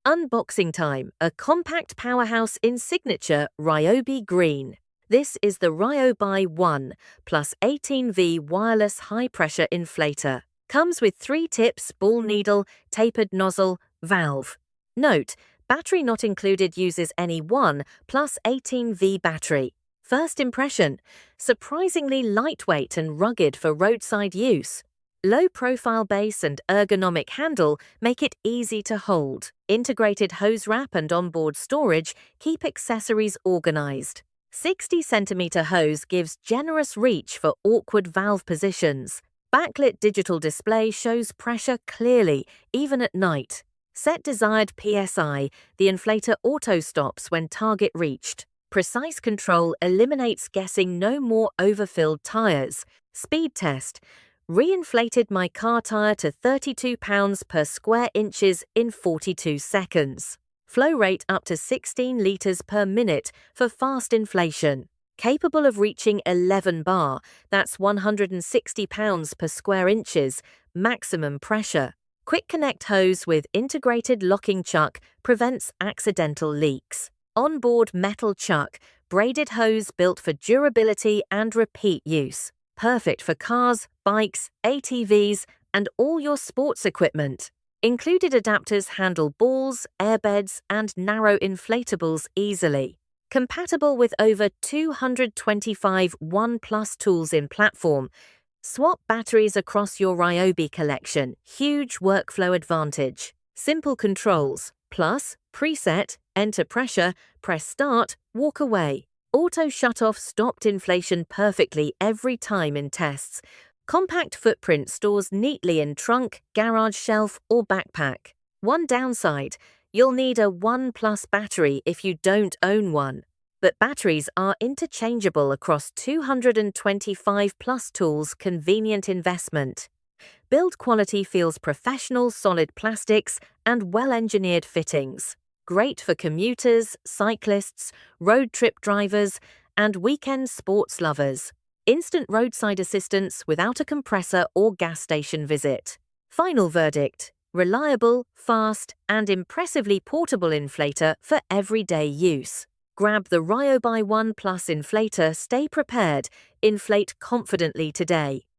Unboxing time, a compact powerhouse in signature Ryobi green. This is the Ryobi 1 plus 18V wireless high-pressure inflator. Comes with 3 tips, ball needle, tapered nozzle, valve. Note, battery not included, uses any 1 plus 18V battery. First impression, surprisingly lightweight and rugged for roadside use. Low-profile base and ergonomic handle make it easy to hold. Integrated hose wrap and onboard storage keep accessories organized. 60cm hose gives generous reach for awkward valve positions. Backlit digital display shows pressure clearly, even at night. Set desired PSI, the inflator auto-stops when target reached. Precise control eliminates guessing, no more overfilled tires. Speed test. Re-inflated my car tire to 32 pounds per square inches in 42 seconds. Flow rate up to 16 litres per minute for fast inflation. Capable of reaching 11 bar, that's 160 pounds per square inches, maximum pressure. Quick connect hose with integrated locking chuck prevents accidental leaks. Onboard metal chuck, braided hose built for durability and repeat use. Perfect for cars, bikes, ATVs, and all your sports equipment. Included adapters handle balls, airbeds, and narrow inflatables easily. Compatible with over 225 OnePlus tools in platform. Swap batteries across your Ryobi collection, huge workflow advantage. Simple controls, plus, preset, enter pressure, press start, walk away. Auto shut-off stopped inflation perfectly every time in tests. Compact footprint stores neatly in trunk, garage shelf, or backpack. One downside, you'll need a 1 plus battery if you don't own one. But batteries are interchangeable across 225 plus tools, convenient investment. Build quality feels professional, solid plastics, and well-engineered fittings. Great for commuters, cyclists, road trip drivers, and weekend sports lovers. Instant roadside assistance without a compressor or gas station visit. Final verdict: reliable, fast, and impressively portable inflator for everyday use. Grab the Ryobi 1 Plus inflator, stay prepared, inflate confidently today.